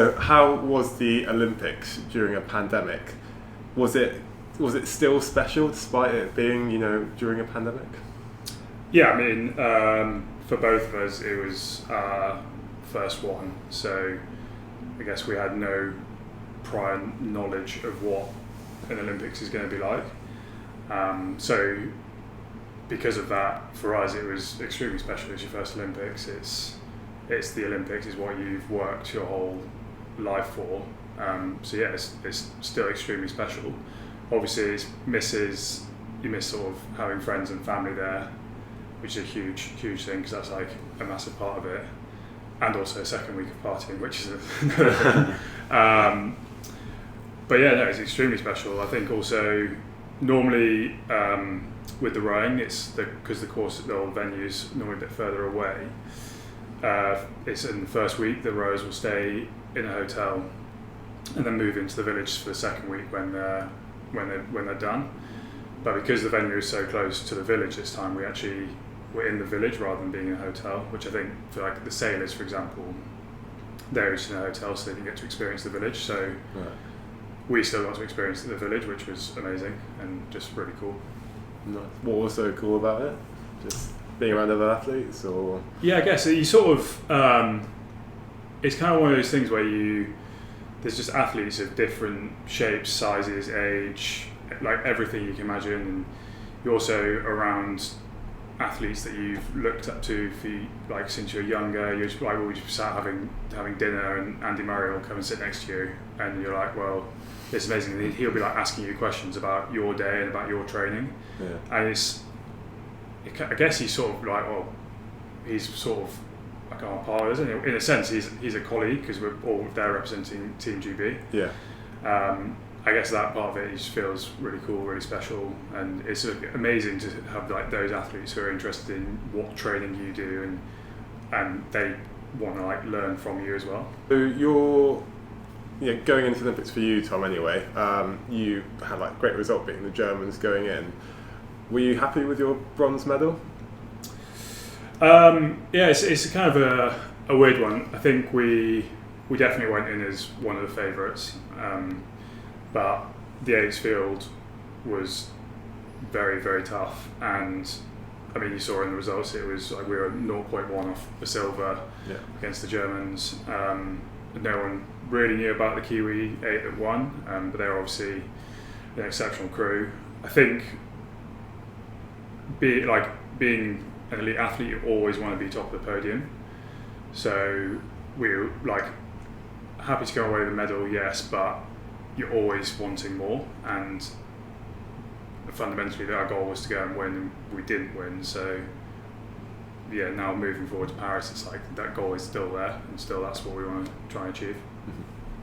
So how was the Olympics during a pandemic? Was it still special despite it being, during a pandemic? Yeah, I mean, for both of us, it was our first one. So I guess we had no prior knowledge of what an Olympics is going to be like. So because of that, for us, it was extremely special. It's your first Olympics. It's the Olympics. Is what you've worked your whole life for. So yeah, it's still extremely special. Obviously, you miss sort of having friends and family there, which is a huge thing because that's like a massive part of it, and also a second week of partying, which is another thing. But yeah, no, it's extremely special. I think also normally with the rowing, because the old venue's normally a bit further away. It's in the first week the rowers will stay in a hotel and then move into the village for the second week when they're done. But because the venue is so close to the village this time, we're in the village rather than being in a hotel, which I think for like the sailors, for example, they're just in a hotel so they can get to experience the village. So Right. we still got to experience the village, which was amazing and just really cool. Nice. What was so cool about it? Just being around other athletes, or? Yeah, I guess you sort of, it's kind of one of those things where there's just athletes of different shapes, sizes, age, like everything you can imagine, and you're also around athletes that you've looked up to since you're younger. You're just like, we just sat having dinner, and Andy Murray will come and sit next to you, and you're like, well, it's amazing. And he'll be like asking you questions about your day and about your training, Yeah. and I guess he's sort of like, well, he's sort of like our part, isn't he? In a sense, he's a colleague because we're all there representing Team GB. Yeah. I guess that part of it just feels really cool, really special, and it's amazing to have like those athletes who are interested in what training you do, and they want to like learn from you as well. So you're going into the Olympics for you, Tom. Anyway, you had like great result beating the Germans going in. Were you happy with your bronze medal? Yeah, it's kind of a weird one. I think we definitely went in as one of the favourites, but the Eights field was very, very tough, and I mean, you saw in the results it was like we were 0.1 off the silver against the Germans. No one really knew about the Kiwi 8 that won, but they were obviously an exceptional crew. I think being an elite athlete, you always want to be top of the podium. So we were like happy to go away with a medal, yes, but you're always wanting more. And fundamentally, our goal was to go and win, and we didn't win. So yeah, now moving forward to Paris, it's like that goal is still there, and still that's what we want to try and achieve. Mm-hmm.